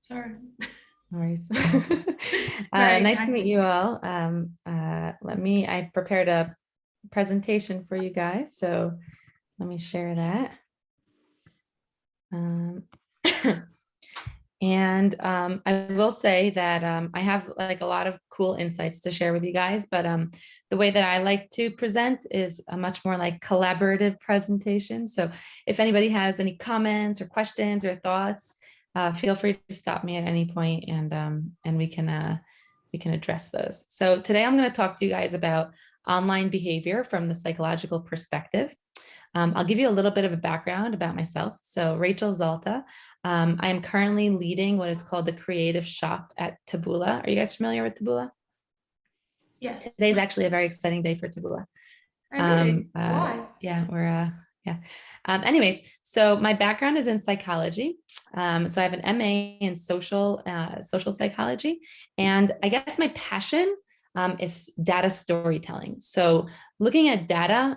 Sorry. No worries. Very Nice to meet exciting. you all. I prepared a presentation for you guys, so let me share that. Um, I will say that I have like a lot of cool insights to share with you guys, but the way that I like to present is a much more like collaborative presentation. So if anybody has any comments or questions or thoughts, feel free to stop me at any point, and we can address those. So today I'm going to talk to you guys about online behavior from the psychological perspective. I'll give you a little bit of a background about myself. So Rachel Zalta. I am currently leading what is called the creative shop at Taboola. Are you guys familiar with Taboola? Yes. Today's actually a very exciting day for Taboola. Oh, really? Why? Yeah, yeah. Anyways, so my background is in psychology. So I have an MA in social psychology, and I guess my passion is data storytelling. So looking at data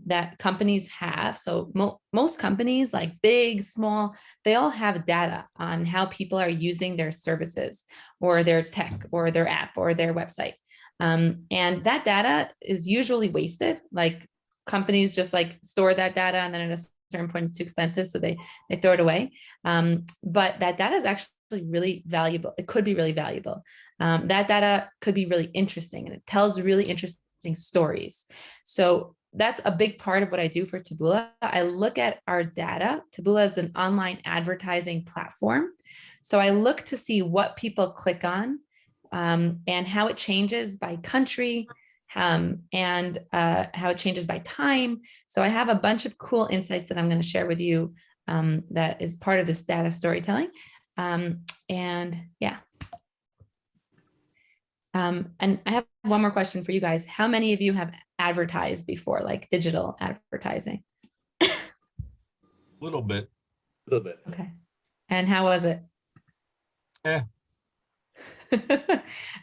that companies have. So most companies, like big, small, they all have data on how people are using their services or their tech or their app or their website. And that data is usually wasted. Like companies just like store that data, and then at a certain point it's too expensive, so they throw it away. But that data is actually really valuable. It could be really valuable. That data could be really interesting, and it tells really interesting stories. So that's a big part of what I do for Taboola. I look at our data. Taboola is an online advertising platform. So I look to see what people click on, and how it changes by country, and how it changes by time. So I have a bunch of cool insights that I'm going to share with you, that is part of this data storytelling. And yeah. And I have one more question for you guys. How many of you have advertised before, like digital advertising? A little bit. A little bit. Okay. And how was it? Eh.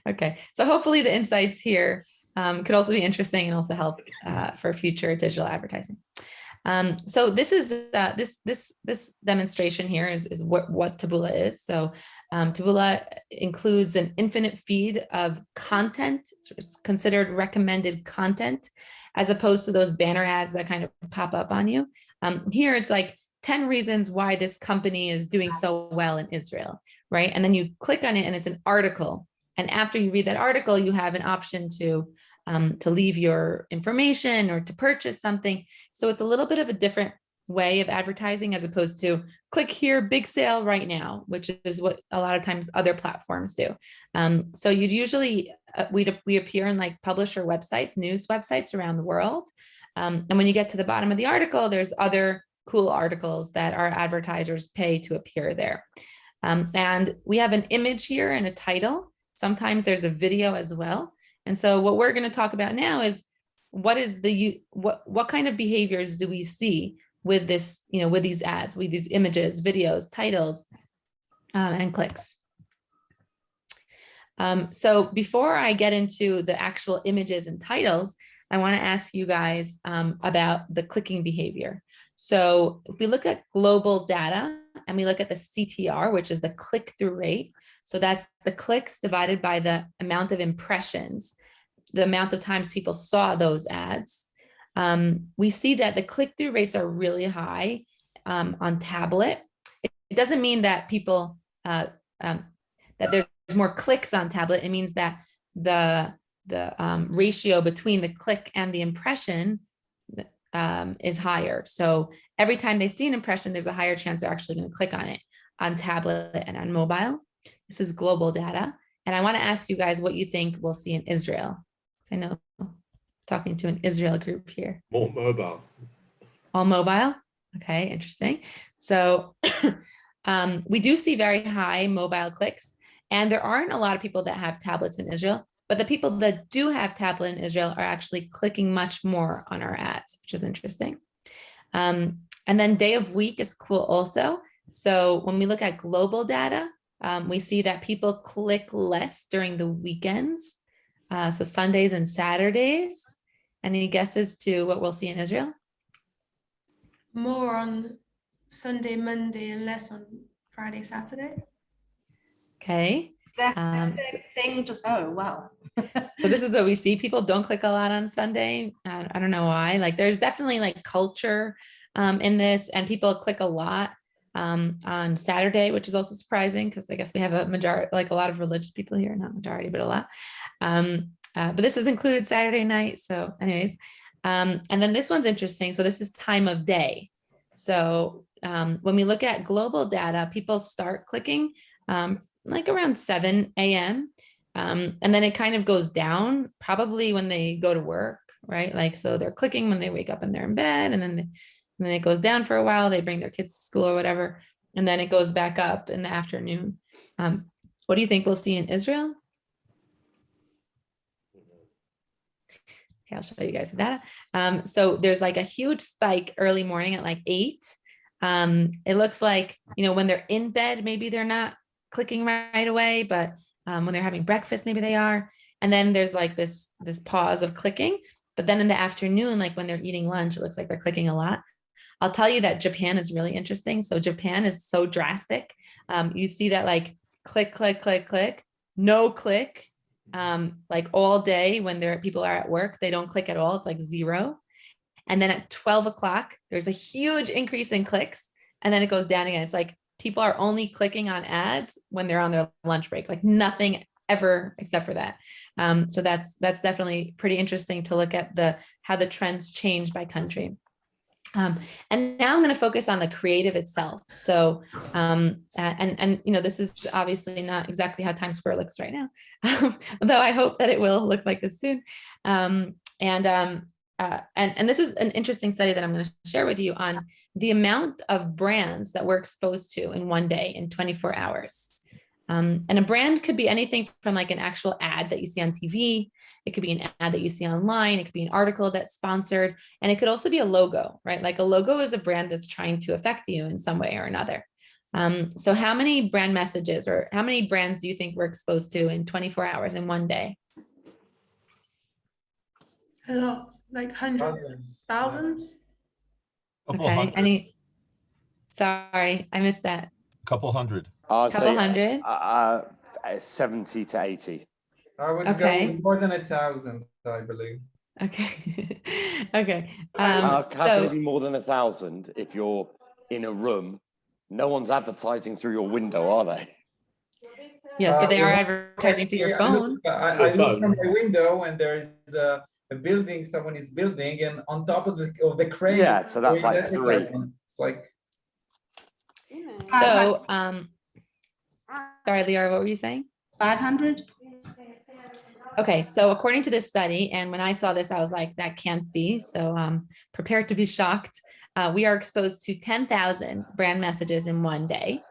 Okay. So hopefully the insights here could also be interesting and also help for future digital advertising. So this is this demonstration here is what Taboola is. So Taboola includes an infinite feed of content. It's considered recommended content, as opposed to those banner ads that kind of pop up on you. Here it's like 10 reasons why this company is doing so well in Israel, right? And then you click on it and it's an article. And after you read that article, you have an option to leave your information or to purchase something. So it's a little bit of a different way of advertising, as opposed to click here, big sale right now, which is what a lot of times other platforms do. So you'd usually, we appear in like publisher websites, news websites around the world. And when you get to the bottom of the article, there's other cool articles that our advertisers pay to appear there. And we have an image here and a title. Sometimes there's a video as well. And so what we're going to talk about now is what kind of behaviors do we see with this, with these ads, with these images, videos, titles, and clicks. So before I get into the actual images and titles, I want to ask you guys about the clicking behavior. So if we look at global data and we look at the CTR, which is the click-through rate, so that's the clicks divided by the amount of impressions, the amount of times people saw those ads. We see that the click-through rates are really high on tablet. It doesn't mean that people, that there's more clicks on tablet. It means that the ratio between the click and the impression is higher. So every time they see an impression, there's a higher chance they're actually going to click on it on tablet and on mobile. This is global data. And I want to ask you guys what you think we'll see in Israel. I know I'm talking to an Israel group here. More mobile. All mobile? Okay, interesting. So we do see very high mobile clicks, and there aren't a lot of people that have tablets in Israel, but the people that do have tablet in Israel are actually clicking much more on our ads, which is interesting. And then day of week is cool also. So when we look at global data, we see that people click less during the weekends. So Sundays and Saturdays. Any guesses to what we'll see in Israel? More on Sunday, Monday, and less on Friday, Saturday. Okay. Thing, just, oh, wow. So this is what we see. People don't click a lot on Sunday. I don't know why. Like there's definitely like culture in this, and people click a lot on Saturday, which is also surprising because I guess we have a majority, like a lot of religious people here, not majority, but a lot. But this is included Saturday night. So anyways, and then this one's interesting. So this is time of day. So when we look at global data, people start clicking like around 7 a.m. And then it kind of goes down probably when they go to work, right? Like, so they're clicking when they wake up and they're in bed, and then it goes down for a while. They bring their kids to school or whatever. And then it goes back up in the afternoon. What do you think we'll see in Israel? Okay, I'll show you guys the data. So there's like a huge spike early morning at like 8. It looks like, when they're in bed, maybe they're not clicking right away, but when they're having breakfast, maybe they are. And then there's like this pause of clicking. But then in the afternoon, like when they're eating lunch, it looks like they're clicking a lot. I'll tell you that Japan is really interesting. So Japan is so drastic. You see that like click, click, click, click, no click, like all day when people are at work, they don't click at all. It's like 0. And then at 12 o'clock, there's a huge increase in clicks. And then it goes down again. It's like people are only clicking on ads when they're on their lunch break, like nothing ever except for that. So that's definitely pretty interesting to look at how the trends change by country. And now I'm going to focus on the creative itself. So, this is obviously not exactly how Times Square looks right now, though I hope that it will look like this soon. And this is an interesting study that I'm going to share with you on the amount of brands that we're exposed to in one day, in 24 hours. And a brand could be anything from like an actual ad that you see on TV. It could be an ad that you see online. It could be an article that's sponsored. And it could also be a logo, right? Like a logo is a brand that's trying to affect you in some way or another. So how many brand messages or how many brands do you think we're exposed to in 24 hours in one day? Hello, like hundreds, thousands. Couple Okay. hundred. Sorry, I missed that. Couple hundred. Couple hundred. 70 to 80. I would Okay. go more than 1,000, I believe. Okay. Okay. How can So it be more than 1,000 if you're in a room? No one's advertising through your window, are they? yes, but they are Yeah, advertising through your yeah, phone. I look from my window and there is a building someone is building, and on top of the crane. Yeah, so that's like 3. It's like. So, sorry, Liara, what were you saying? 500. Okay, so according to this study, and when I saw this, I was like, that can't be. So prepared to be shocked. We are exposed to 10,000 brand messages in one day.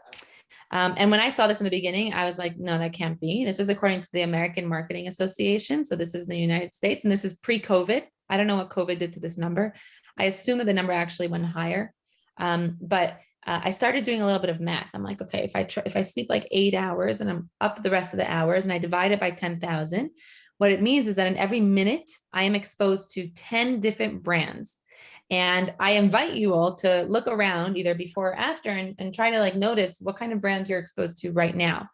And when I saw this in the beginning, I was like, no, that can't be. This is according to the American Marketing Association. So this is in the United States, and this is pre-COVID. I don't know what COVID did to this number. I assume that the number actually went higher. But I started doing a little bit of math. I'm like, okay, if I sleep like 8 hours and I'm up the rest of the hours and I divide it by 10,000, what it means is that in every minute I am exposed to 10 different brands. And I invite you all to look around either before or after and try to like notice what kind of brands you're exposed to right now.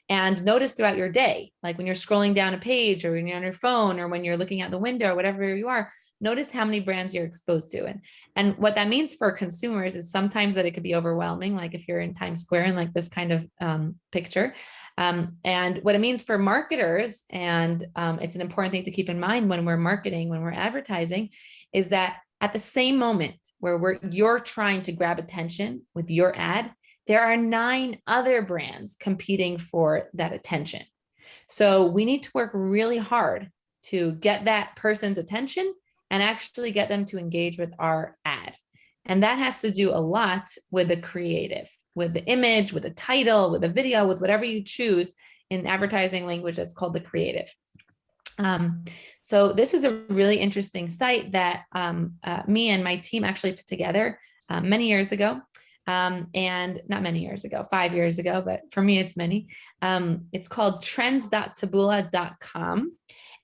And notice throughout your day, like when you're scrolling down a page or when you're on your phone or when you're looking out the window or whatever you are, notice how many brands you're exposed to. And what that means for consumers is sometimes that it could be overwhelming, like if you're in Times Square in like this kind of picture. And what it means for marketers, and it's an important thing to keep in mind when we're marketing, when we're advertising, is that at the same moment where you're trying to grab attention with your ad, there are 9 other brands competing for that attention. So we need to work really hard to get that person's attention and actually get them to engage with our ad. And that has to do a lot with the creative, with the image, with the title, with the video, with whatever you choose in advertising language that's called the creative. So this is a really interesting site that me and my team actually put together many years ago. And not many years ago, 5 years ago, but for me, it's many. It's called trends.taboola.com.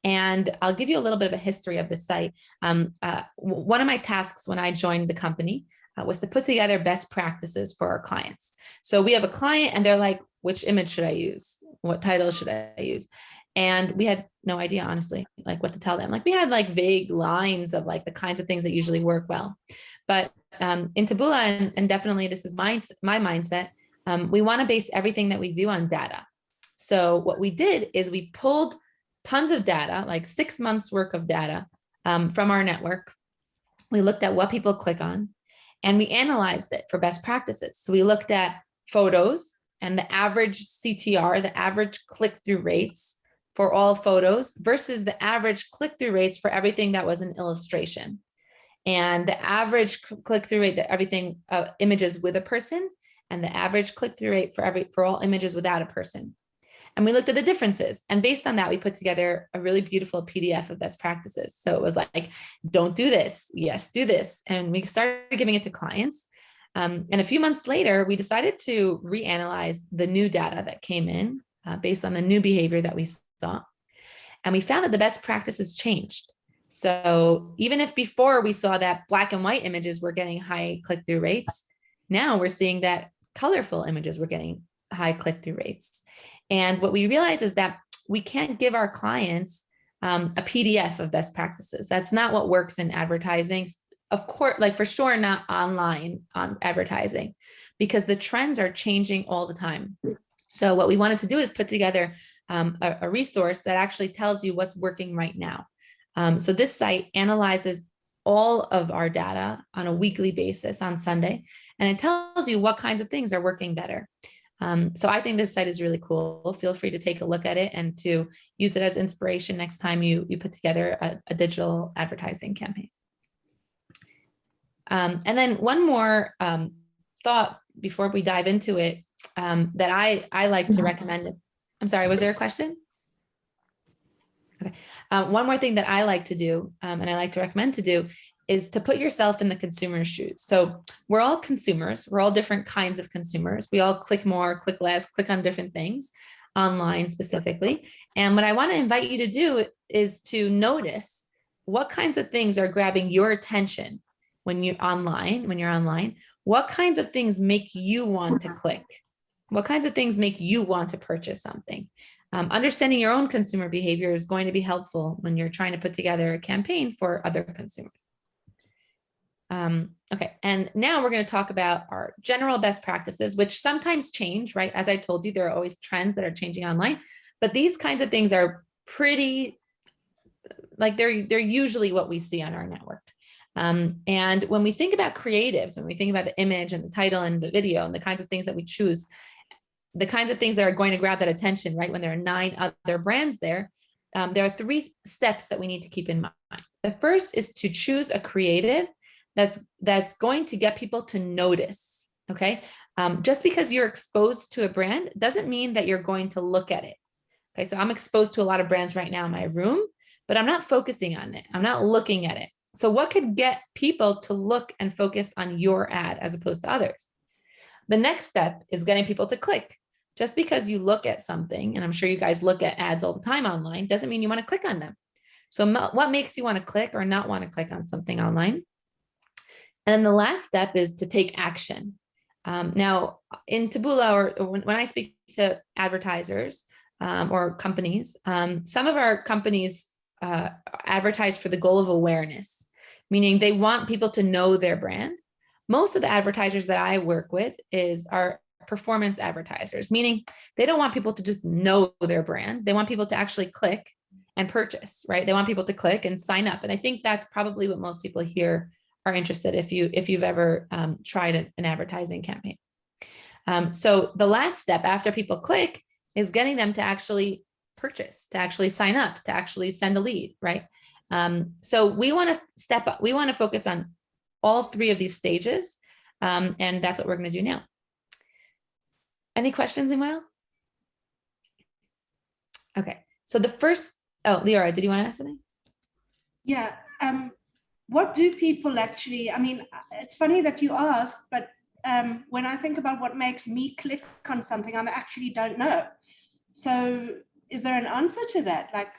And I'll give you a little bit of a history of the site. One of my tasks when I joined the company was to put together best practices for our clients. So we have a client and they're like, which image should I use? What title should I use? And we had no idea, honestly, like what to tell them. Like we had like vague lines of like the kinds of things that usually work well. But in Taboola, and definitely this is my mindset, we want to base everything that we do on data. So what we did is we pulled tons of data, like 6 months worth of data from our network. We looked at what people click on and we analyzed it for best practices. So we looked at photos and the average CTR, the average click-through rates for all photos versus the average click-through rates for everything that was an illustration. And the average click-through rate that everything images with a person, and the average click-through rate for all images without a person. And we looked at the differences. And based on that, we put together a really beautiful PDF of best practices. So it was like, don't do this. Yes, do this. And we started giving it to clients. And a few months later, we decided to reanalyze the new data that came in based on the new behavior that we saw. And we found that the best practices changed. So even if before we saw that black and white images were getting high click-through rates, now we're seeing that colorful images were getting high click-through rates. And what we realize is that we can't give our clients a PDF of best practices. That's not what works in advertising. Of course, like for sure, not online on advertising, because the trends are changing all the time. So what we wanted to do is put together a resource that actually tells you what's working right now. So this site analyzes all of our data on a weekly basis on Sunday, and it tells you what kinds of things are working better. So I think this site is really cool. Feel free to take a look at it and to use it as inspiration next time you put together a digital advertising campaign. And then one more thought before we dive into it that I like to recommend. I'm sorry, was there a question? Okay. One more thing that I like to do and I like to recommend to do is to put yourself in the consumer's shoes. So we're all consumers. We're all different kinds of consumers. We all click more, click less, click on different things online specifically. And what I want to invite you to do is to notice what kinds of things are grabbing your attention when you're online. What kinds of things make you want to click? What kinds of things make you want to purchase something? Understanding your own consumer behavior is going to be helpful when you're trying to put together a campaign for other consumers. Okay, and now we're going to talk about our general best practices, which sometimes change, right? As I told you, there are always trends that are changing online, but these kinds of things are pretty, like they're usually what we see on our network. And when we think about creatives, when we think about the image and the title and the video and the kinds of things that we choose, the kinds of things that are going to grab that attention, right? When there are 9 other brands there are 3 steps that we need to keep in mind. The first is to choose a creative that's going to get people to notice, okay? Just because you're exposed to a brand doesn't mean that you're going to look at it. Okay, so I'm exposed to a lot of brands right now in my room, but I'm not focusing on it. I'm not looking at it. So what could get people to look and focus on your ad as opposed to others? The next step is getting people to click. Just because you look at something, and I'm sure you guys look at ads all the time online, doesn't mean you want to click on them. So what makes you want to click or not want to click on something online? And then the last step is to take action. Now in Taboola, or when I speak to advertisers or companies, some of our companies advertise for the goal of awareness, meaning they want people to know their brand. Most of the advertisers that I work with are performance advertisers, meaning they don't want people to just know their brand. They want people to actually click and purchase, right? They want people to click and sign up. And I think that's probably what most people here are interested if you've ever tried an advertising campaign. So the last step after people click is getting them to actually purchase, to actually sign up, to actually send a lead, right? So we want to step up. We want to focus on all 3 of these stages. And that's what we're going to do now. Any questions, Emile? Okay. So the first, Leora, did you want to ask something? Yeah. What do people actually, I mean, it's funny that you ask, but when I think about what makes me click on something, I actually don't know. So is there an answer to that? Like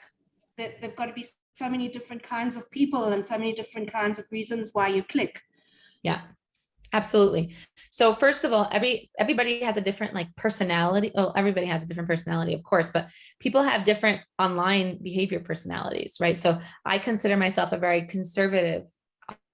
there've got to be so many different kinds of people and so many different kinds of reasons why you click. Yeah. Absolutely. So first of all, everybody has a different like personality. Oh, everybody has a different personality, of course, but people have different online behavior personalities, right? So I consider myself a very conservative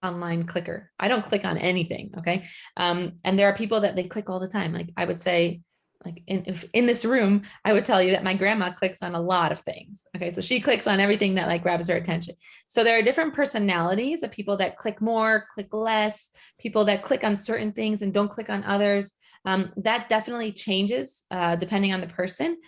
online clicker. I don't click on anything. Okay. And there are people that they click all the time. Like I would say, like in this room, I would tell you that my grandma clicks on a lot of things. Okay. So she clicks on everything that like grabs her attention. So there are different personalities of people that click more, click less, people that click on certain things and don't click on others. That definitely changes depending on the person.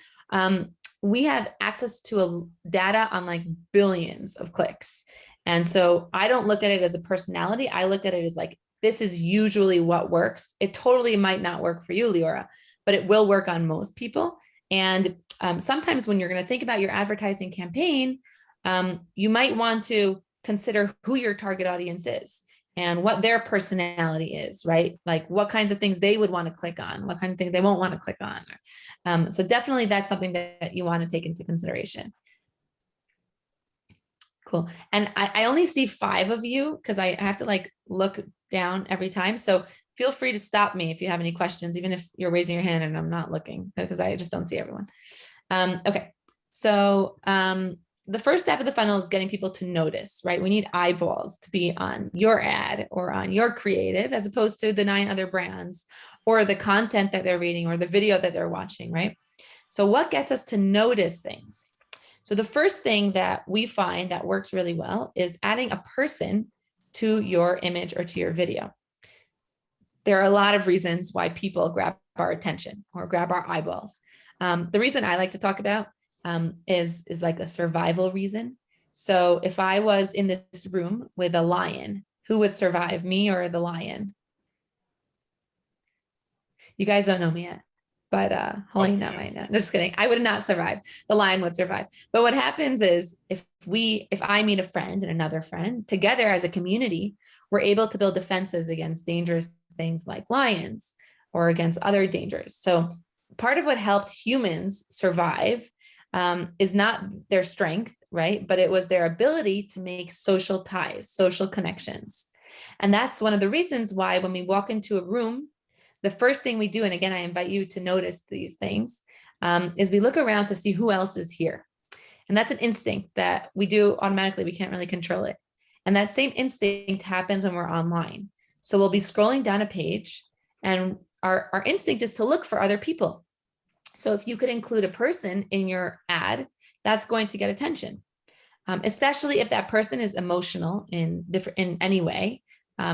We have access to data on like billions of clicks. And so I don't look at it as a personality. I look at it as like, this is usually what works. It totally might not work for you, Leora, but it will work on most people. And sometimes when you're going to think about your advertising campaign, you might want to consider who your target audience is and what their personality is, right? Like what kinds of things they would want to click on, what kinds of things they won't want to click on. So definitely that's something that you want to take into consideration. Cool. And I only see 5 of you because I have to like look down every time. So feel free to stop me if you have any questions, even if you're raising your hand and I'm not looking because I just don't see everyone. Okay. So the first step of the funnel is getting people to notice, right? We need eyeballs to be on your ad or on your creative as opposed to the 9 other brands or the content that they're reading or the video that they're watching, right? So what gets us to notice things? So the first thing that we find that works really well is adding a person to your image or to your video. There are a lot of reasons why people grab our attention or grab our eyeballs. The reason I like to talk about is like a survival reason. So if I was in this room with a lion, who would survive, me or the lion? You guys don't know me yet. But Helena might not. Just kidding. I would not survive. The lion would survive. But what happens is if I meet a friend and another friend together as a community, we're able to build defenses against dangerous things like lions or against other dangers. So part of what helped humans survive is not their strength, right? But it was their ability to make social ties, social connections. And that's one of the reasons why when we walk into a room, the first thing we do, and again, I invite you to notice these things, is we look around to see who else is here. And that's an instinct that we do automatically. We can't really control it. And that same instinct happens when we're online. So we'll be scrolling down a page and our instinct is to look for other people. So if you could include a person in your ad, that's going to get attention, especially if that person is emotional in any way.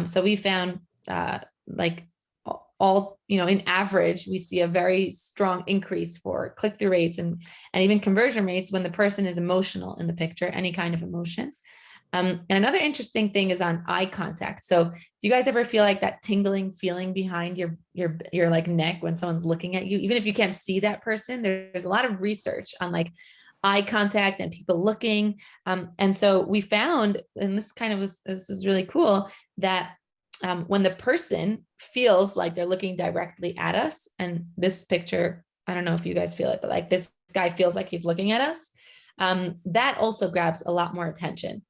So we found in average, we see a very strong increase for click-through rates and even conversion rates when the person is emotional in the picture, any kind of emotion. And another interesting thing is on eye contact. So do you guys ever feel like that tingling feeling behind your like neck when someone's looking at you, even if you can't see that person? There's a lot of research on like eye contact and people looking. And so we found, and this is really cool, that when the person feels like they're looking directly at us, and this picture, I don't know if you guys feel it, but like this guy feels like he's looking at us, that also grabs a lot more attention.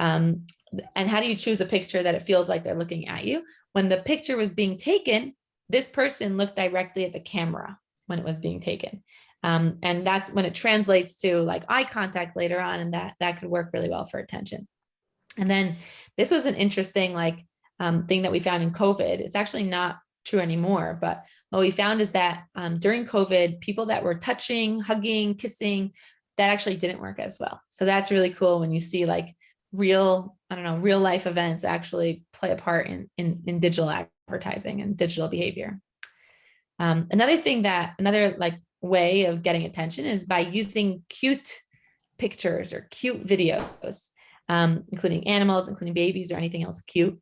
And how do you choose a picture that it feels like they're looking at you? When the picture was being taken, this person looked directly at the camera when it was being taken. And that's when it translates to like eye contact later on, and that could work really well for attention. And then this was an interesting thing that we found in COVID. It's actually not true anymore, but what we found is that during COVID, people that were touching, hugging, kissing, that actually didn't work as well. So that's really cool when you see like real life events actually play a part in digital advertising and digital behavior. Another way of getting attention is by using cute pictures or cute videos, including animals, including babies or anything else cute.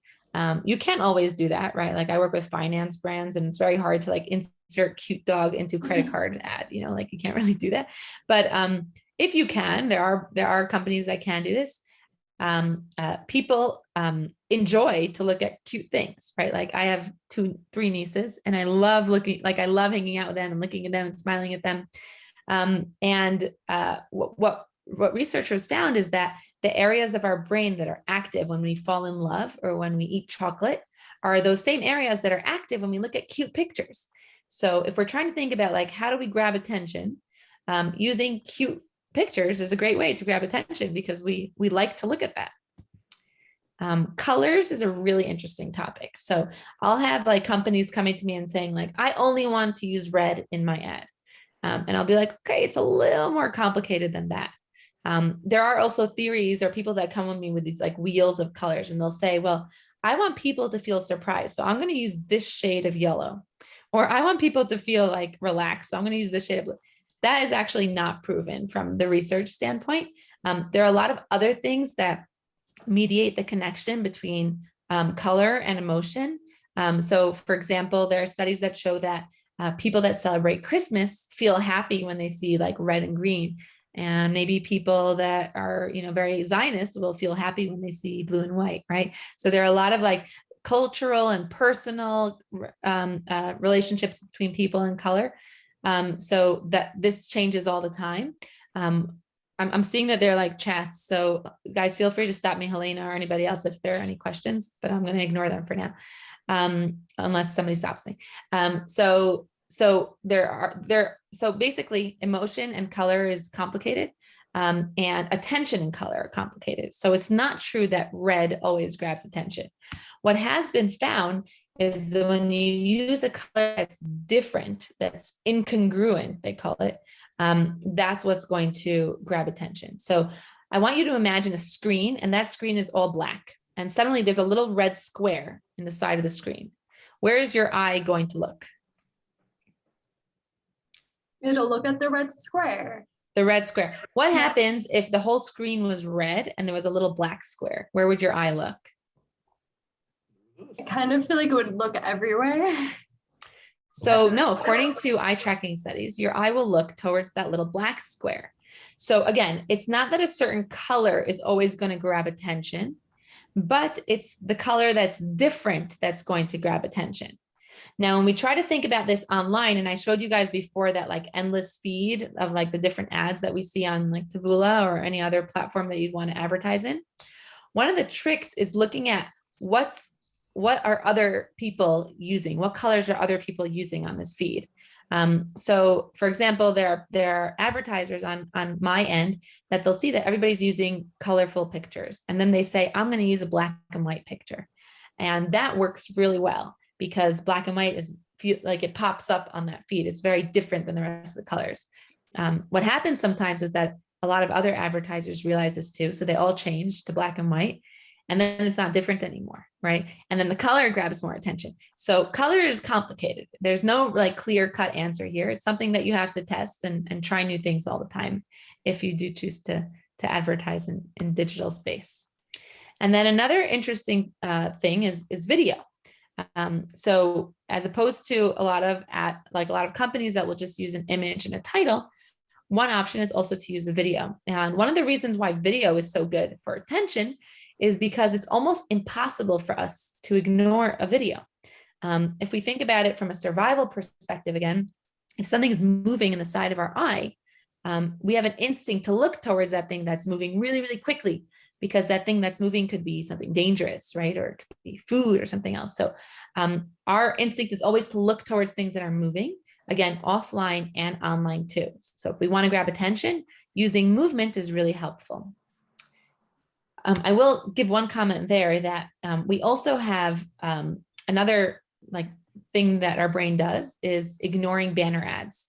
You can't always do that, right? Like I work with finance brands and it's very hard to like insert cute dog into credit card ad, you can't really do that. But if you can, there are companies that can do this. People enjoy to look at cute things, right? Like I have 3 nieces and I love hanging out with them and looking at them and smiling at them. What researchers found is that the areas of our brain that are active when we fall in love or when we eat chocolate are those same areas that are active when we look at cute pictures. So if we're trying to think about like, how do we grab attention? Using cute pictures is a great way to grab attention because we like to look at that. Colors is a really interesting topic. So I'll have like companies coming to me and saying like, I only want to use red in my ad. And I'll be like, okay, it's a little more complicated than that. There are also theories or people that come with me with these like wheels of colors, and they'll say, well, I want people to feel surprised, so I'm going to use this shade of yellow, or I want people to feel like relaxed, so I'm going to use this shade of blue. That is actually not proven from the research standpoint. There are a lot of other things that mediate the connection between color and emotion. So for example, there are studies that show that people that celebrate Christmas feel happy when they see like red and green. And maybe people that are, you know, very Zionist will feel happy when they see blue and white, right? So there are a lot of like cultural and personal relationships between people and color. So that this changes all the time. I'm seeing that they're like chats. So guys, feel free to stop me, Helena, or anybody else if there are any questions, but I'm going to ignore them for now, unless somebody stops me. So basically emotion and color is complicated, and attention and color are complicated. So it's not true that red always grabs attention. What has been found is that when you use a color that's different, that's incongruent, they call it, that's what's going to grab attention. So I want you to imagine a screen, and that screen is all black. And suddenly there's a little red square in the side of the screen. Where is your eye going to look? It'll look at the red square. The red square. What happens if the whole screen was red and there was a little black square? Where would your eye look? I kind of feel like it would look everywhere. So no, according to eye tracking studies, your eye will look towards that little black square. So again, it's not that a certain color is always going to grab attention, but it's the color that's different that's going to grab attention. Now, when we try to think about this online, and I showed you guys before that like endless feed of like the different ads that we see on like Taboola or any other platform that you'd want to advertise in, one of the tricks is looking at what are other people using? What colors are other people using on this feed? So for example, there are advertisers on my end that they'll see that everybody's using colorful pictures. And then they say, I'm going to use a black and white picture. And that works really well because black and white is like it pops up on that feed. It's very different than the rest of the colors. What happens sometimes is that a lot of other advertisers realize this too. So they all change to black and white. And then it's not different anymore, right? And then the color grabs more attention. So color is complicated. There's no like clear-cut answer here. It's something that you have to test and try new things all the time if you do choose to advertise in digital space. And then another interesting thing is video. So as opposed to a lot of companies that will just use an image and a title, one option is also to use a video. And one of the reasons why video is so good for attention is because it's almost impossible for us to ignore a video. If we think about it from a survival perspective, again, if something is moving in the side of our eye, we have an instinct to look towards that thing that's moving really, really quickly, because that thing that's moving could be something dangerous, right? Or it could be food or something else. So our instinct is always to look towards things that are moving, again, offline and online too. So if we want to grab attention, using movement is really helpful. I will give one comment there that we also have another like thing that our brain does is ignoring banner ads.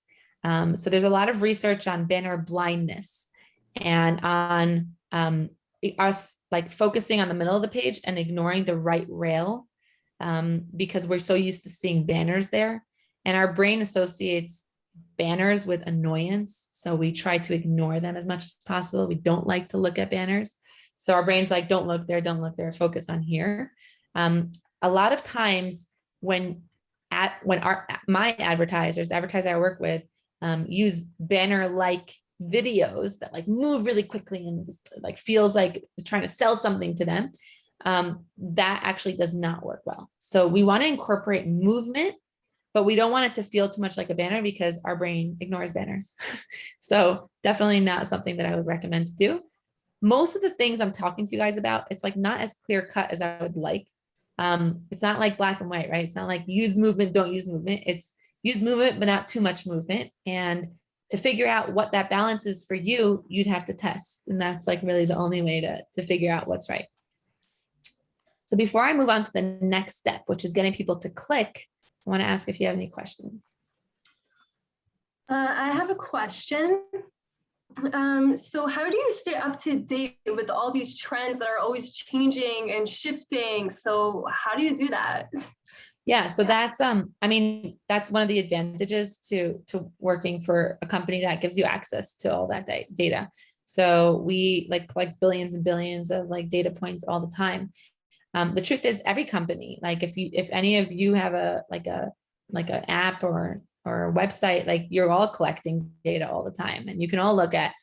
So there's a lot of research on banner blindness and on us like focusing on the middle of the page and ignoring the right rail because we're so used to seeing banners there, and our brain associates banners with annoyance. So we try to ignore them as much as possible. We don't like to look at banners. So our brain's like, don't look there, focus on here. A lot of times when my advertisers, the advertisers I work with, use banner-like videos that like move really quickly and just, like feels like trying to sell something to them, that actually does not work well. So we want to incorporate movement, but we don't want it to feel too much like a banner because our brain ignores banners. So definitely not something that I would recommend to do. Most of the things I'm talking to you guys about, it's like not as clear cut as I would like. It's not like black and white, right? It's not like use movement, don't use movement. It's use movement, but not too much movement. And to figure out what that balance is for you, you'd have to test. And that's like really the only way to figure out what's right. So before I move on to the next step, which is getting people to click, I want to ask if you have any questions. I have a question. So how do you stay up to date with all these trends that are always changing and shifting? So how do you do that? Yeah, so that's I mean, that's one of the advantages to working for a company that gives you access to all that data. So we collect billions and billions of like data points all the time. The truth is, every company, like if any of you have an app or a website, like you're all collecting data all the time, and you can all look at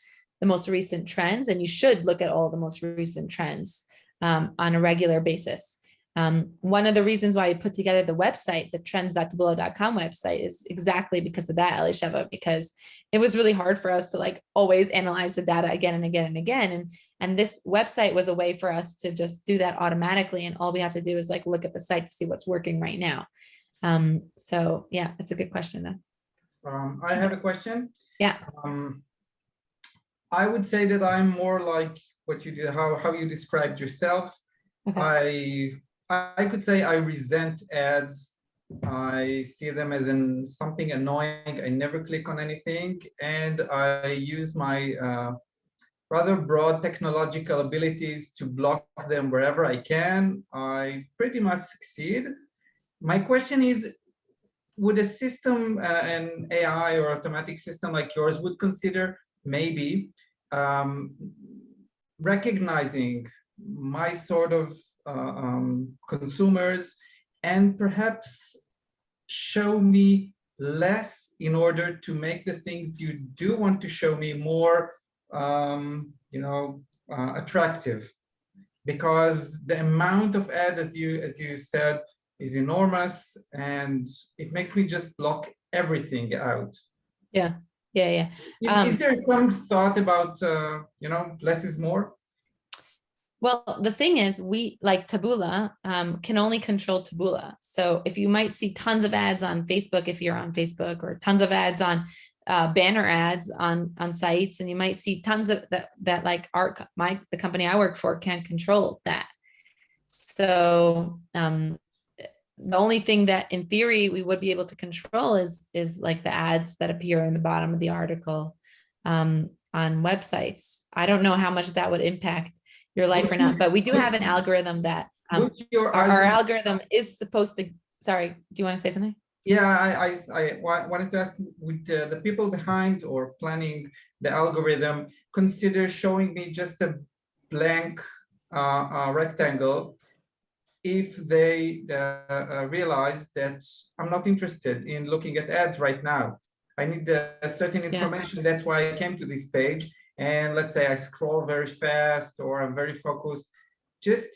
the most recent trends, and you should look at all the most recent trends on a regular basis. One of the reasons why I put together the website, the trends.taboola.com website, is exactly because of that, Elisheva, because it was really hard for us to like always analyze the data again and again and again. And this website was a way for us to just do that automatically. And all we have to do is like look at the site to see what's working right now. So yeah, that's a good question though. I have a question. Yeah. I would say that I'm more like what you did, how you described yourself. Okay. I could say I resent ads. I see them as something annoying. I never click on anything, and I use my rather broad technological abilities to block them wherever I can. I pretty much succeed. My question is, would a system, an AI or automatic system like yours, would consider maybe recognizing my sort of consumers and perhaps show me less in order to make the things you do want to show me more attractive, because the amount of ads, as you said, is enormous, and it makes me just block everything out. Yeah. Is there some thought about less is more? Well, the thing is, we like Taboola can only control Taboola. So if you might see tons of ads on Facebook, if you're on Facebook, or tons of ads on banner ads on sites, and you might see tons of that like the company I work for can't control that. So the only thing that in theory we would be able to control is like the ads that appear in the bottom of the article on websites. I don't know how much that would impact your life or not, but we do have an algorithm that our algorithm is supposed to. Sorry, do you want to say something? Yeah, I wanted to ask, would the people behind or planning the algorithm consider showing me just a blank rectangle if they realize that I'm not interested in looking at ads right now? I need a certain information. Yeah. That's why I came to this page. And let's say I scroll very fast or I'm very focused. Just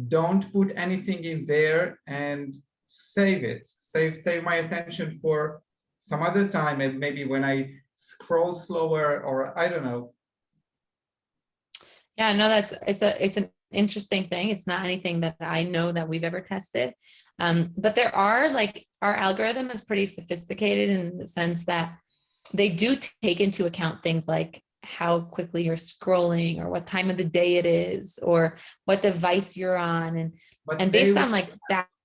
don't put anything in there and save it. Save my attention for some other time, and maybe when I scroll slower, or I don't know. Yeah, no, it's an interesting thing. It's not anything that I know that we've ever tested. But there are, like, our algorithm is pretty sophisticated in the sense that they do take into account things like how quickly you're scrolling, or what time of the day it is, or what device you're on. And based on like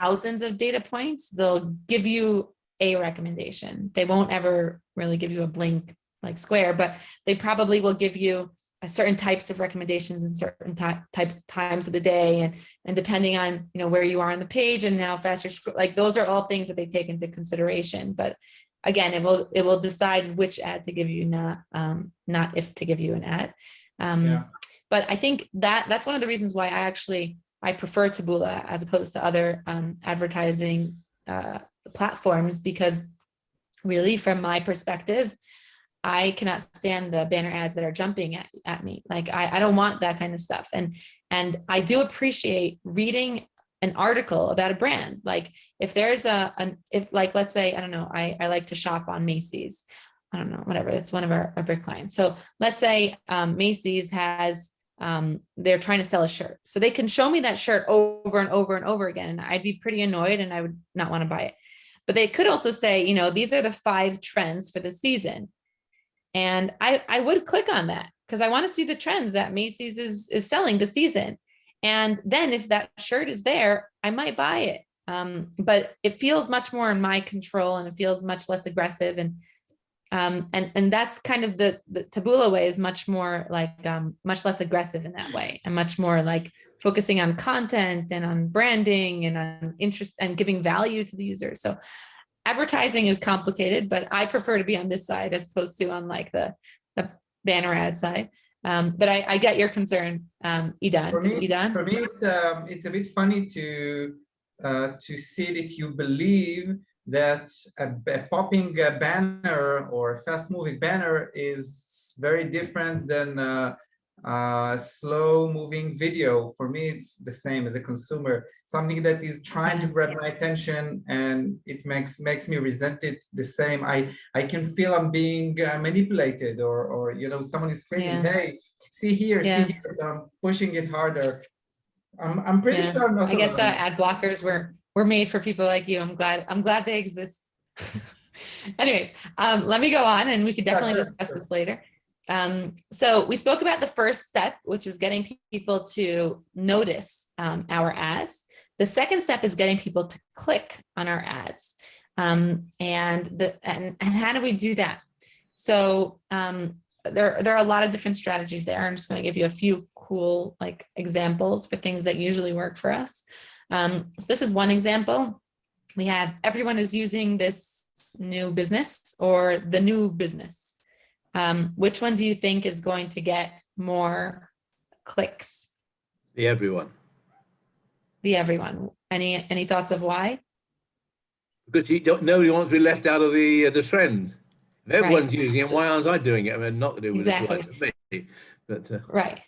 thousands of data points, they'll give you a recommendation. They won't ever really give you a blank like square, but they probably will give you certain types of recommendations in certain times of the day, and depending on where you are on the page and how fast you're like, those are all things that they take into consideration. But again, it will decide which ad to give you, not if to give you an ad. But I think that's one of the reasons why I prefer Taboola as opposed to other advertising platforms, because really, from my perspective, I cannot stand the banner ads that are jumping at me. Like, I don't want that kind of stuff. And I do appreciate reading an article about a brand. Like, if there's let's say, I don't know, I like to shop on Macy's. I don't know, whatever. It's one of our big clients. So let's say Macy's has they're trying to sell a shirt. So they can show me that shirt over and over and over again, and I'd be pretty annoyed and I would not want to buy it. But they could also say, you know, these are the 5 trends for the season. And I would click on that because I want to see the trends that Macy's is selling this season. And then if that shirt is there, I might buy it. But it feels much more in my control, and it feels much less aggressive. And that's kind of the Taboola way is much more like much less aggressive in that way, and much more like focusing on content and on branding and on interest and giving value to the user. So advertising is complicated, but I prefer to be on this side as opposed to on like the banner ad side. But I get your concern, Idan. For me, Idan? it's a bit funny to see that you believe that a popping banner or a fast-moving banner is very different than slow-moving video. For me, it's the same as a consumer. Something that is trying to grab my attention, and it makes me resent it the same. I can feel I'm being manipulated, or you know, someone is screaming, "Hey, see here, see here!" So I'm pushing it harder. I'm pretty sure I'm not. I guess ad blockers were made for people like you. I'm glad they exist. Anyways, let me go on, and we could definitely discuss this later. So we spoke about the first step, which is getting people to notice our ads. The second step is getting people to click on our ads. And how do we do that? So there are a lot of different strategies there. I'm just going to give you a few cool like examples for things that usually work for us. So this is one example. We have everyone is using this new business or the new business. Which one do you think is going to get more clicks? The everyone. The everyone. Any thoughts of why? Because nobody wants to be left out of the trend. If everyone's using it, why aren't I doing it? I mean, not that it would apply to me, but right.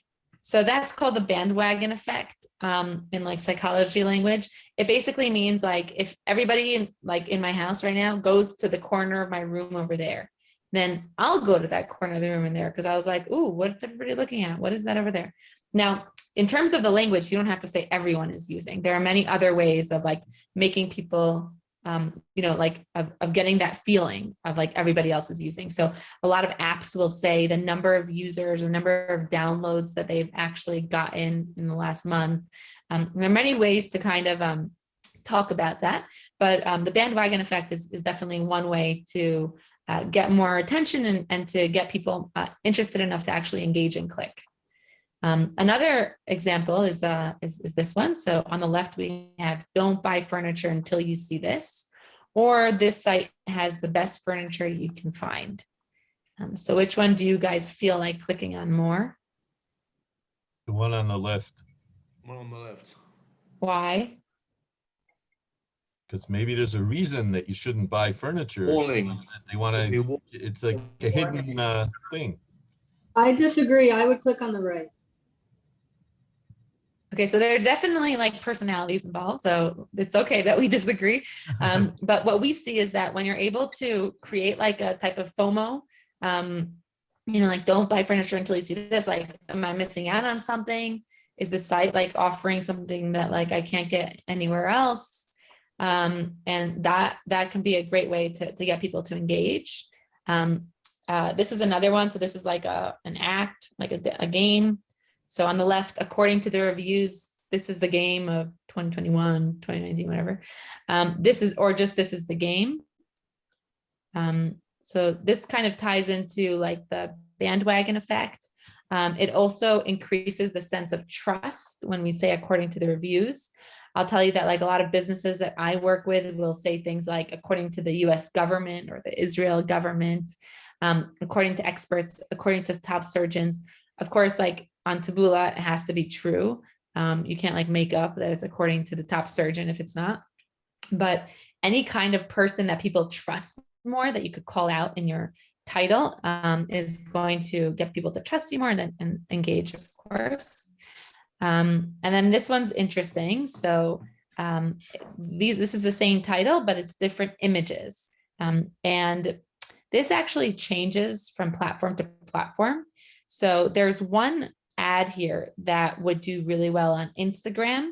So that's called the bandwagon effect in like psychology language. It basically means like if everybody in my house right now goes to the corner of my room over there, then I'll go to that corner of the room in there because I was like, ooh, what's everybody looking at? What is that over there? Now, in terms of the language, you don't have to say everyone is using. There are many other ways of like making people you know, like of getting that feeling of like everybody else is using. So a lot of apps will say the number of users or number of downloads that they've actually gotten in the last month. There are many ways to kind of talk about that, but the bandwagon effect is definitely one way to get more attention and to get people interested enough to actually engage and click. Another example is this one. So on the left, we have don't buy furniture until you see this, or this site has the best furniture you can find. So which one do you guys feel like clicking on more? The one on the left. one on the left. Why? Because maybe there's a reason that you shouldn't buy furniture. Warning. They want to, it's like a hidden thing. I disagree. I would click on the right. Okay, so there are definitely like personalities involved, so it's okay that we disagree. But what we see is that when you're able to create like a type of FOMO, you know, like don't buy furniture until you see this, like, am I missing out on something? Is the site like offering something that like I can't get anywhere else? And that can be a great way to get people to engage. This is another one. So this is like an app, like a game. So on the left, according to the reviews, this is the game of 2021, 2019, whatever. This is the game. So this kind of ties into like the bandwagon effect. It also increases the sense of trust when we say according to the reviews. I'll tell you that like a lot of businesses that I work with will say things like according to the US government or the Israel government, according to experts, according to top surgeons. Of course, like on Taboola, it has to be true. You can't like make up that it's according to the top surgeon if it's not. But any kind of person that people trust more that you could call out in your title is going to get people to trust you more and engage, of course. And then this one's interesting. So this is the same title, but it's different images. And this actually changes from platform to platform. So there's one ad here that would do really well on Instagram.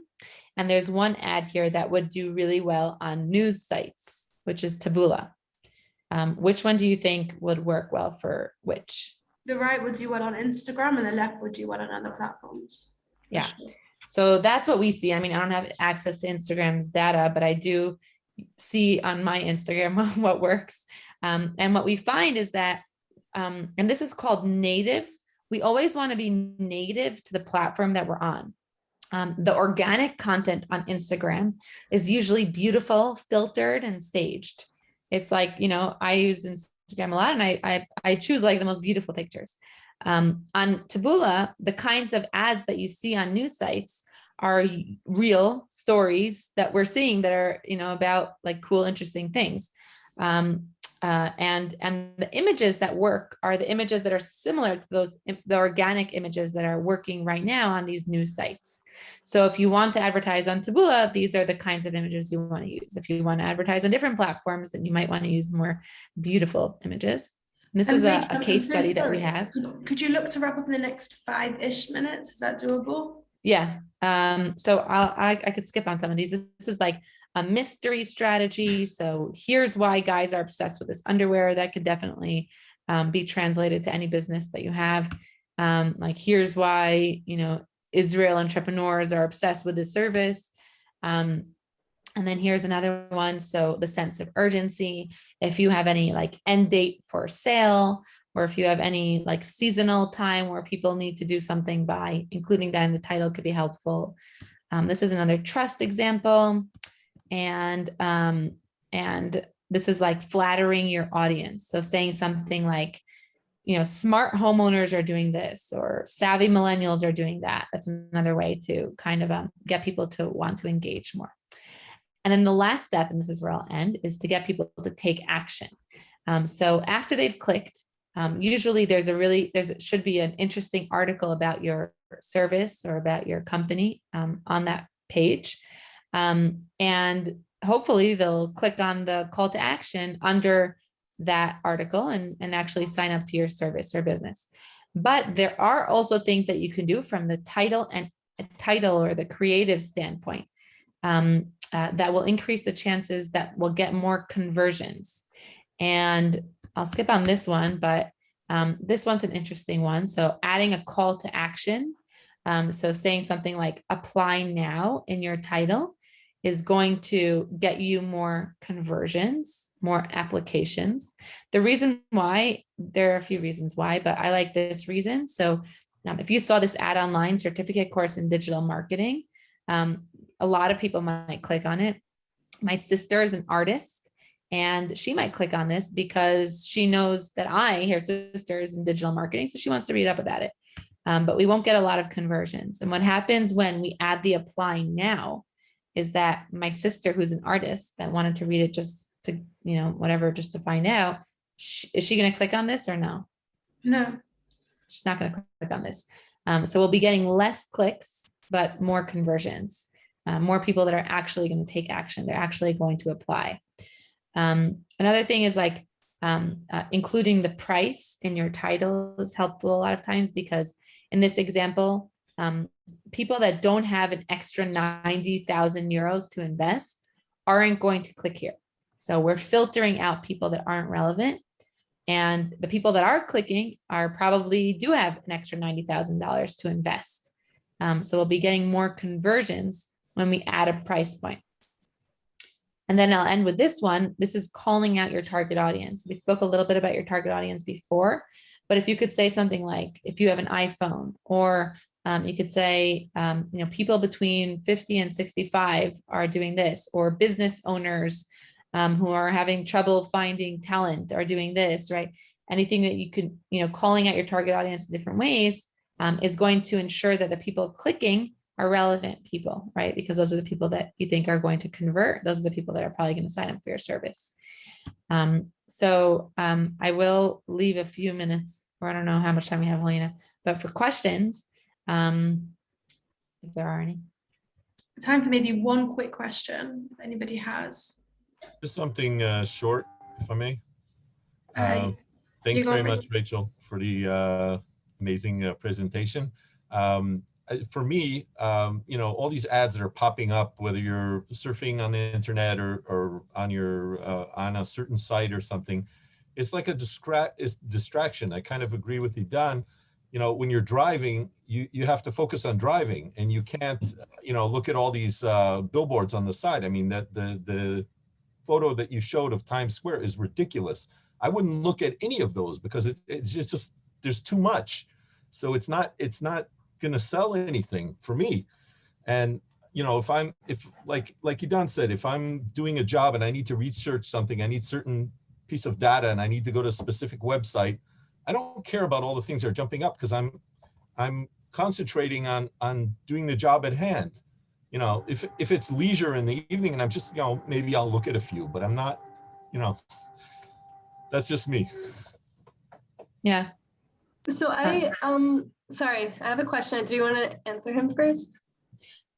And there's one ad here that would do really well on news sites, which is Taboola. Which one do you think would work well for which? The right would do well on Instagram and the left would do well on other platforms. Yeah. Sure. So that's what we see. I mean, I don't have access to Instagram's data, but I do see on my Instagram what works. And what we find is that, and this is called native. We always want to be native to the platform that we're on. The organic content on Instagram is usually beautiful, filtered, and staged. It's like, you know, I use Instagram a lot, and I choose like the most beautiful pictures. On Taboola, the kinds of ads that you see on news sites are real stories that we're seeing that are, you know, about like cool, interesting things. And the images that work are the images that are similar to those, the organic images that are working right now on these news sites. So if you want to advertise on Taboola, these are the kinds of images you want to use. If you want to advertise on different platforms, then you might want to use more beautiful images. And this is a case study that we have. Could you look to wrap up in the next 5-ish minutes? Is that doable? Yeah. So I could skip on some of these. This is like a mystery strategy. So here's why guys are obsessed with this underwear. That could definitely be translated to any business that you have. Like here's why, you know, Israel entrepreneurs are obsessed with this service. And then here's another one. So the sense of urgency, if you have any like end date for sale, or if you have any like seasonal time where people need to do something by, including that in the title could be helpful. This is another trust example. And this is like flattering your audience. So saying something like, you know, smart homeowners are doing this, or savvy millennials are doing that. That's another way to kind of get people to want to engage more. And then the last step, and this is where I'll end, is to get people to take action. So after they've clicked, usually there should be an interesting article about your service or about your company on that page. And hopefully they'll click on the call to action under that article and actually sign up to your service or business. But there are also things that you can do from the title or the creative standpoint that will increase the chances that we'll get more conversions. And I'll skip on this one, but this one's an interesting one. So adding a call to action. So saying something like apply now in your title is going to get you more conversions, more applications. The reason why, there are a few reasons why, but I like this reason. So if you saw this ad online, certificate course in digital marketing, a lot of people might click on it. My sister is an artist, and she might click on this because she knows that her sister is in digital marketing, so she wants to read up about it. But we won't get a lot of conversions. And what happens when we add the apply now is that my sister, who's an artist that wanted to read it just to, you know, whatever, just to find out, is she going to click on this or no? No. She's not going to click on this. So we'll be getting less clicks, but more conversions, more people that are actually going to take action. They're actually going to apply. Another thing is like including the price in your title is helpful a lot of times, because in this example, people that don't have an extra 90,000 euros to invest aren't going to click here. So we're filtering out people that aren't relevant. And the people that are clicking probably do have an extra $90,000 to invest. So we'll be getting more conversions when we add a price point. And then I'll end with this one. This is calling out your target audience. We spoke a little bit about your target audience before, but if you could say something like, if you have an iPhone, or you could say, you know, people between 50 and 65 are doing this, or business owners who are having trouble finding talent are doing this, right? Anything that you could, you know, calling out your target audience in different ways is going to ensure that the people clicking are relevant people, right? Because those are the people that you think are going to convert. Those are the people that are probably going to sign up for your service. So I will leave a few minutes, or I don't know how much time we have, Helena, but for questions, if there are any. Time for maybe one quick question, if anybody has. Just something short, if I may. You Thanks go very for it. much, Rachel, for the amazing presentation. For me, you know, all these ads that are popping up, whether you're surfing on the internet or on your on a certain site or something, it's like a distraction. I kind of agree with you, Don. You know, when you're driving, you have to focus on driving, and you can't, you know, look at all these billboards on the side. I mean, the photo that you showed of Times Square is ridiculous. I wouldn't look at any of those because it's just there's too much. So it's not going to sell anything for me. And you know, if like Idan said, if I'm doing a job and I need to research something, I need certain piece of data and I need to go to a specific website, I don't care about all the things that are jumping up because I'm concentrating on doing the job at hand. You know, if it's leisure in the evening and I'm just, you know, maybe I'll look at a few, but I'm not, you know, that's just me. Yeah. So sorry, I have a question. Do you want to answer him first?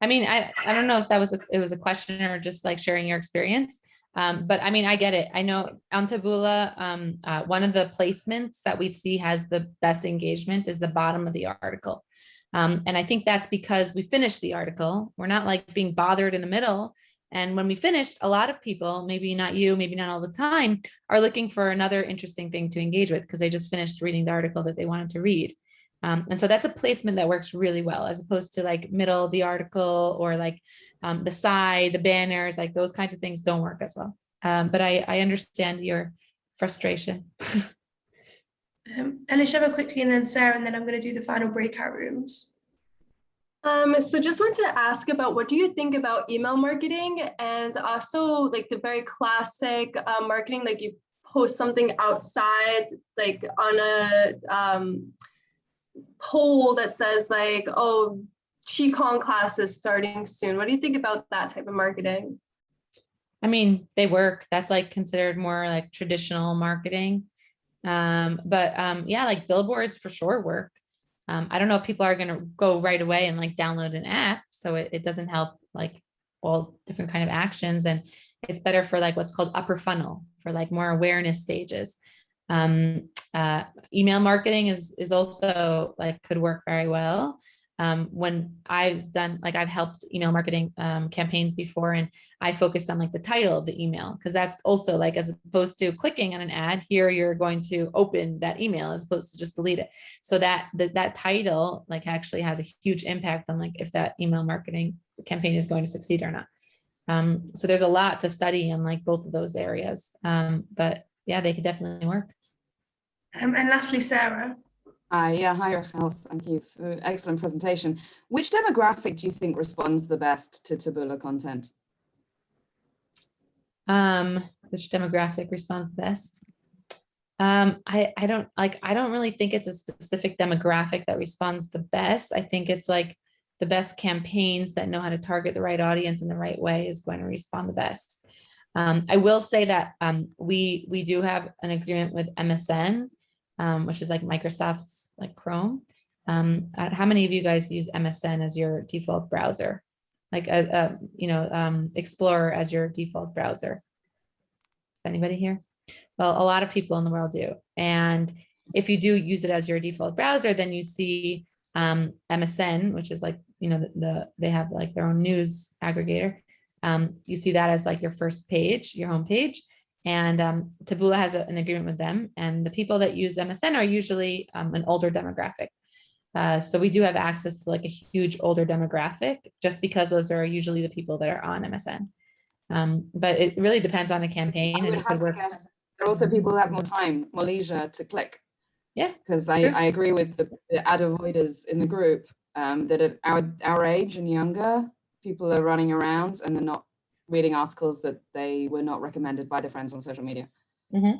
I mean, I don't know if it was a question or just like sharing your experience. But I mean, I get it. I know on Taboola, one of the placements that we see has the best engagement is the bottom of the article. And I think that's because we finished the article. We're not like being bothered in the middle. And when we finished, a lot of people, maybe not you, maybe not all the time, are looking for another interesting thing to engage with because they just finished reading the article that they wanted to read. And so that's a placement that works really well, as opposed to like middle of the article or like the side, the banners, like those kinds of things don't work as well. But I understand your frustration. Elisheva quickly, and then Sarah, and then I'm going to do the final breakout rooms. So just want to ask about, what do you think about email marketing and also like the very classic marketing, like you post something outside, like on a poll that says like, oh, Qigong class is starting soon. What do you think about that type of marketing? I mean, they work. That's like considered more like traditional marketing. But yeah, like billboards for sure work. I don't know if people are going to go right away and like download an app. So it doesn't help like all different kind of actions. And it's better for like what's called upper funnel for like more awareness stages. Email marketing is also like could work very well. When I've done, like I've helped email marketing campaigns before, and I focused on like the title of the email, because that's also like, as opposed to clicking on an ad here, you're going to open that email as opposed to just delete it. So that title like actually has a huge impact on like if that email marketing campaign is going to succeed or not. So there's a lot to study in like both of those areas. But yeah, they could definitely work. And lastly, Sarah. Yeah, hi Rachel, thank you for an excellent presentation. Which demographic do you think responds the best to Taboola content? Which demographic responds the best? I don't really think it's a specific demographic that responds the best. I think it's like the best campaigns that know how to target the right audience in the right way is going to respond the best. I will say that we do have an agreement with MSN, which is like Microsoft's like Chrome. How many of you guys use MSN as your default browser? Like Explorer as your default browser? Is anybody here? Well, a lot of people in the world do. And if you do use it as your default browser, then you see MSN, which is like, they have like their own news aggregator. You see that as like your first page, your home page. And Taboola has an agreement with them. And the people that use MSN are usually an older demographic. So we do have access to like a huge older demographic, just because those are usually the people that are on MSN. But it really depends on the campaign. I would have to guess there are also people who have more time, more leisure to click. Yeah. Because I agree with the ad avoiders in the group that at our age and younger, people are running around and they're not reading articles that they were not recommended by their friends on social media. Mm-hmm.